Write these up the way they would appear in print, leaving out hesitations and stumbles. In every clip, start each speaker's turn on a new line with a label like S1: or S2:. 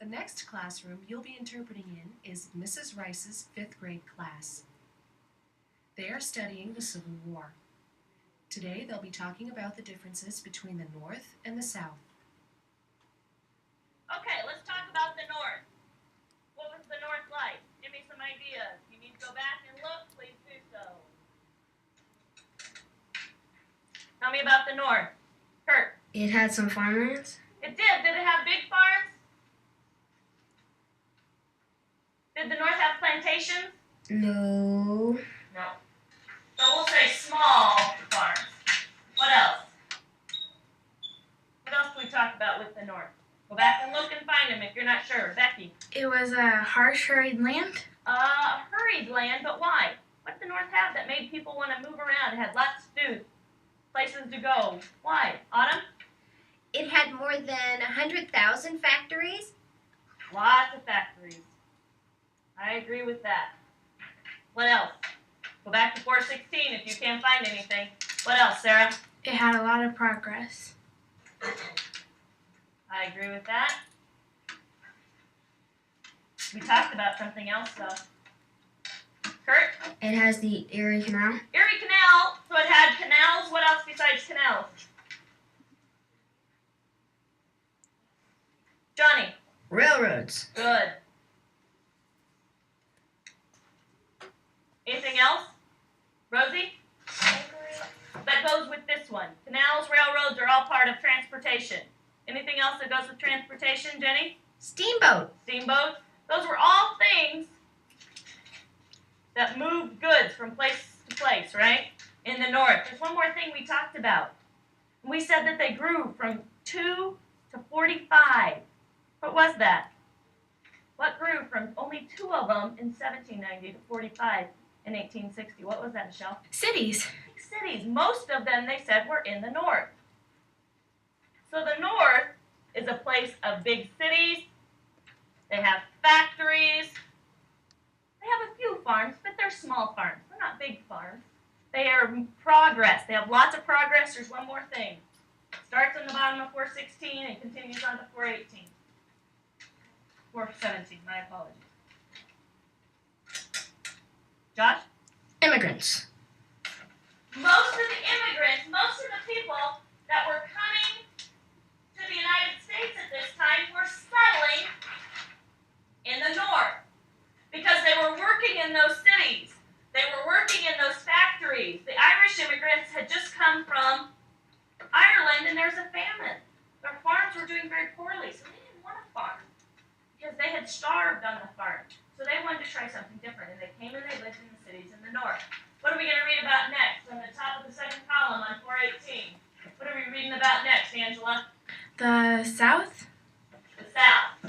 S1: The next classroom you'll be interpreting in is Mrs. Rice's 5th grade class. They are studying the Civil War. Today they'll be talking about the differences between the North and the South.
S2: Okay, let's talk about the North. What was the North like? Give me some ideas. You need to go back and look, please do so. Tell me about the North. Kurt.
S3: It had some farmlands.
S2: It did. Did it have big farms? Did the North have plantations?
S3: No.
S2: No. So we'll say small farms. What else? What else can we talk about with the North? Go back and look and find them if you're not sure. Becky.
S3: It was a harsh, hurried land.
S2: Hurried land, but why? What did the North have that made people want to move around? It had lots to do, places to go. Why? Autumn?
S4: It had more than 100,000 factories.
S2: Lots of factories. I agree with that. What else? Go back to 416 if you can't find anything. What else, Sarah?
S3: It had a lot of progress.
S2: I agree with that. We talked about something else, though. Kurt?
S3: It has the Erie Canal.
S2: Erie Canal. So it had canals. What else besides canals? Johnny?
S3: Railroads.
S2: Good. Anything else? Rosie? That goes with this one. Canals, railroads are all part of transportation. Anything else that goes with transportation, Jenny?
S4: Steamboat.
S2: Steamboats. Those were all things that moved goods from place to place, right? In the North. There's one more thing we talked about. We said that they grew from 2 to 45. What was that? What grew from only 2 of them in 1790 to 45 in 1860? What was that, Michelle?
S3: Cities.
S2: Big cities. Most of them, they said, were in the North. So the North is a place of big cities. They have factories. They have a few farms, but they're small farms. They're not big farms. They are progress. They have lots of progress. There's one more thing. Starts on the bottom of 416 and continues on to 418. 417, my apologies. Josh?
S3: Immigrants.
S2: Most of the immigrants, most of the people that were coming to the United States at this time were settling in the North because they were working in those cities. They were working in those factories. The Irish immigrants had just come from Ireland and there's a famine. Their farms were doing very poorly, so they didn't want a farm because they had starved on the farm. So they wanted to try something different, and they came and they lived in the cities in the North. What are we going to read about next? On the top of the second column on 418. What are we reading about next, Angela?
S3: The South.
S2: The South.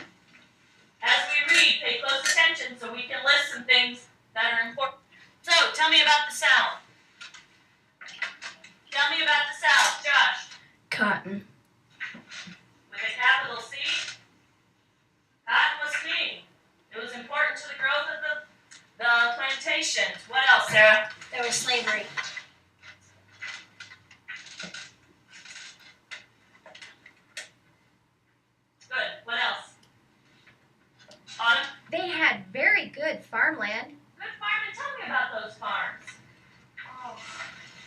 S2: As we read, pay close attention so we can list some things that are important. So, tell me about the South. Tell me about the South, Josh.
S3: Cotton.
S2: With a capital C. Cotton was king. It was important to the growth of the plantations. What else, Sarah?
S4: There was slavery.
S2: Good. What else? Autumn?
S4: They had very good farmland.
S2: Good farming. Tell me about those farms.
S5: Oh,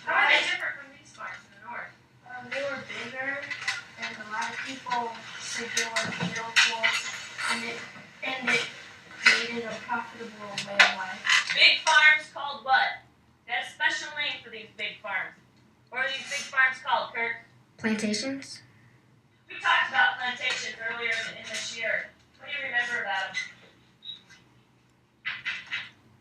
S2: How are they different from these farms in the North?
S5: they were bigger, and a lot of people said they were beautiful, and it created a profitable way of life.
S2: Big farms called what? They had a special name for these big farms. What are these big farms called, Kurt?
S3: Plantations.
S2: We talked about plantations earlier in this year. What do you remember about them?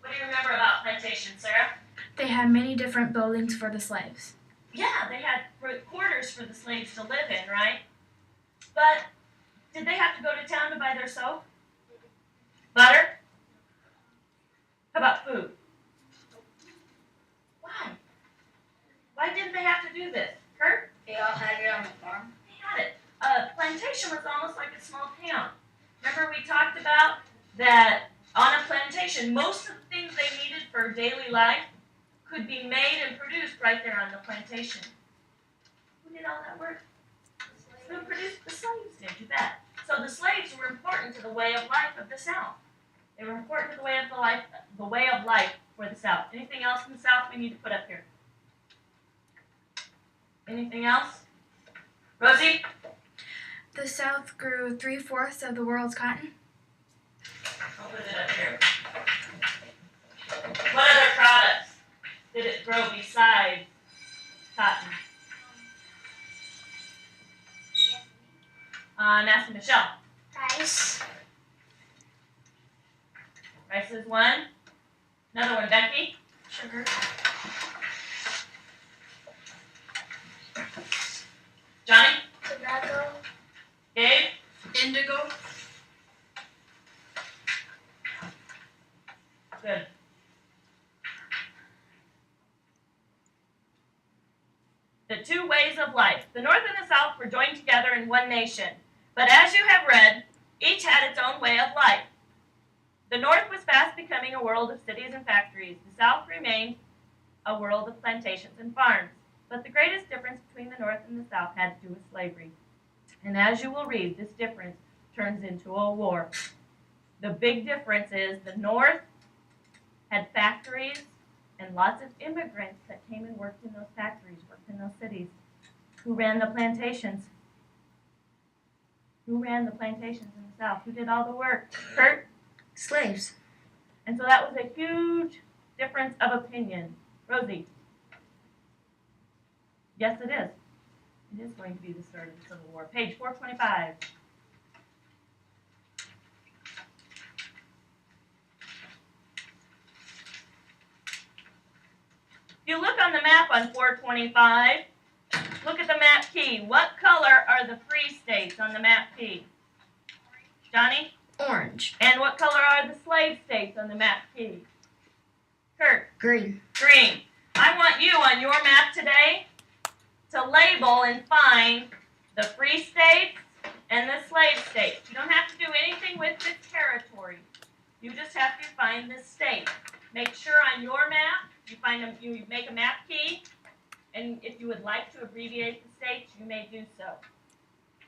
S2: What do you remember about plantations, Sarah?
S3: They had many different buildings for the slaves.
S2: Yeah, they had quarters for the slaves to live in, right? But did they have to go to town to buy their soap? Butter? How about food? Why? Why didn't they have to do this? Kurt?
S5: They all had it on the farm.
S2: They had it. A plantation was almost like a small town. Remember we talked about that on a plantation, most of the things they needed for daily life could be made and produced right there on the plantation. Who did all that work? Who produced the slaves did, you bet. So the slaves were important to the way of life of the South. They were important to the way of life for the South. Anything else in the South we need to put up here? Anything else? Rosie?
S3: The South grew 3/4 of the world's cotton.
S2: I'll put it up here. What other products did it grow besides cotton? I'm asking Michelle.
S5: Rice.
S2: Rice is one. Another one, Becky.
S5: Sugar.
S2: Johnny.
S5: Tobacco.
S2: Gabe.
S1: Indigo.
S2: Good. The two ways of life. The North and the South were joined together in one nation. But as you have read, each had its own way of life. The North was fast becoming a world of cities and factories. The South remained a world of plantations and farms. But the greatest difference between the North and the South had to do with slavery. And as you will read, this difference turns into a war. The big difference is the North had factories and lots of immigrants that came and worked in those factories, worked in those cities. Who ran the plantations? Who ran the plantations in the South? Who did all the work? Kurt?
S3: Slaves.
S2: And so that was a huge difference of opinion. Rosie? Yes, it is. It is going to be the start of the Civil War. Page 425. If you look on the map on 425, look at the map key. What color are the free states on the map key? Johnny?
S3: Orange.
S2: And what color are the slave states on the map key? Kurt?
S3: Green.
S2: Green. I want you on your map today to label and find the free states and the slave states. You don't have to do anything with the territory. You just have to find the state. Make sure on your map you make a map key, and if you would like to abbreviate the states, you may do so.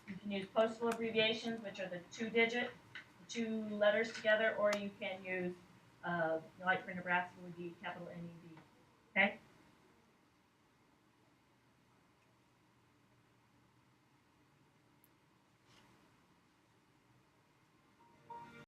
S2: You can use postal abbreviations, which are the two letters together, or you can use, like for Nebraska would be capital NEB.